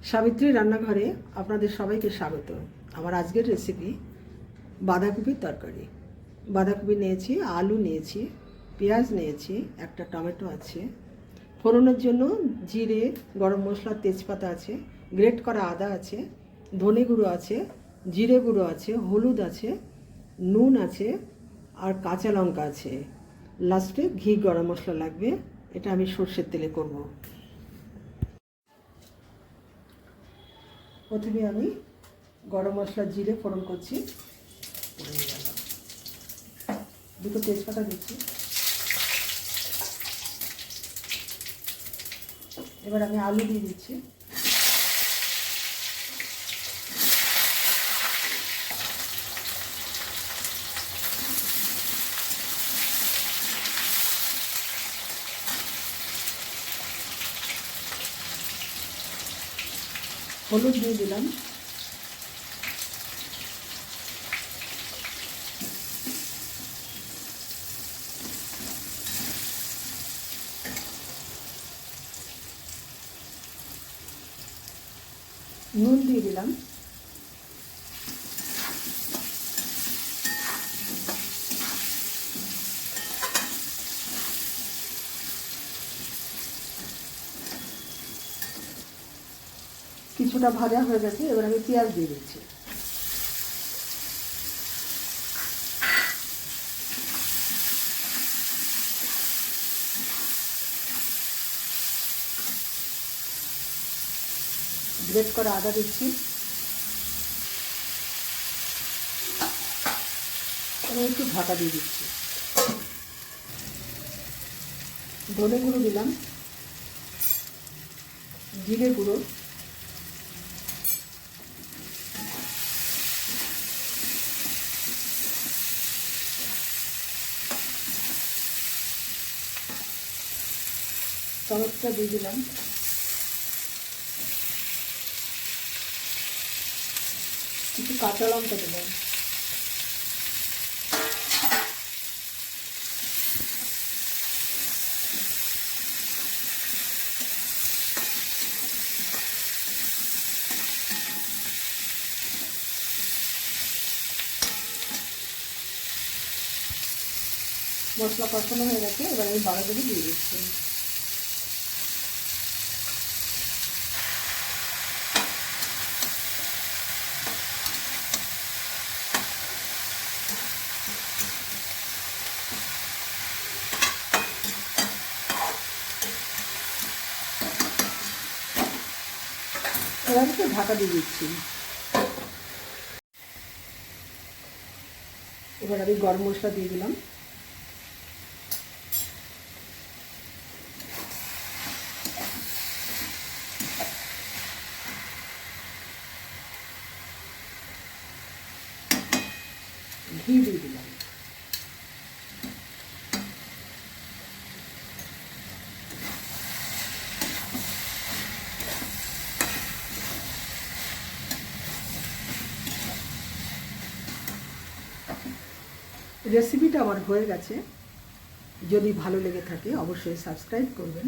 সাবিত্রী রান্নাঘরে আপনাদের সবাইকে স্বাগত। আমার আজকের রেসিপি বাঁধাকপির তরকারি। বাঁধাকপি নিয়েছি, আলু নিয়েছি, পেঁয়াজ নিয়েছি, একটা টমেটো আছে, ফোড়নের জন্য জিরে, গরম মশলা, তেজপাতা আছে, গ্রেট করা আদা আছে, ধনে গুঁড়ো আছে, জিরে গুঁড়ো আছে, হলুদ আছে, নুন আছে আর কাঁচা লঙ্কা আছে। লাস্টে ঘি, গরম মশলা লাগবে। এটা আমি সর্ষের তেলে করব। প্রথমে আমি গরম মশলা, জিরে ফোড়ন করছি, দুটো তেজপাতা দিচ্ছি। এবার আমি আলু দিয়ে দিচ্ছি। হলুদ দিয়ে দিলাম, নুন দিয়ে দিলাম, কিছুটা ভাজা হয়ে গেছে। এবার আমি পেঁয়াজ দিয়ে দিচ্ছি। গ্রেট করা আদা দিচ্ছি, এবং একটু ঢাকা দিয়ে দিচ্ছি। ধনে গুঁড়ো দিলাম, জিরে গুঁড়ো, টমেটোটা দিয়ে দিলাম, কিছু কাঁচা লঙ্কা দিলাম, মশলা কষানো হয়ে গেছে। এবার আমি বাঁধাকপি দিয়ে দিচ্ছি। এবার একটু ঢাকা দিয়ে দিচ্ছি। এবার আমি গরম মশলা দিয়ে দিলাম, ঘি দিয়ে দিলাম, রেসিপিটা আমার হয়ে গেছে। যদি ভালো লেগে থাকে অবশ্যই সাবস্ক্রাইব করবেন,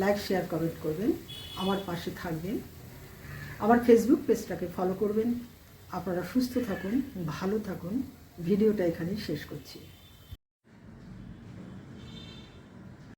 লাইক, শেয়ার, কমেন্ট করবেন, আমার পাশে থাকবেন, আমার ফেসবুক পেজটাকে ফলো করবেন। আপনারা সুস্থ থাকুন, ভালো থাকুন। ভিডিওটা এখানেই শেষ করছি।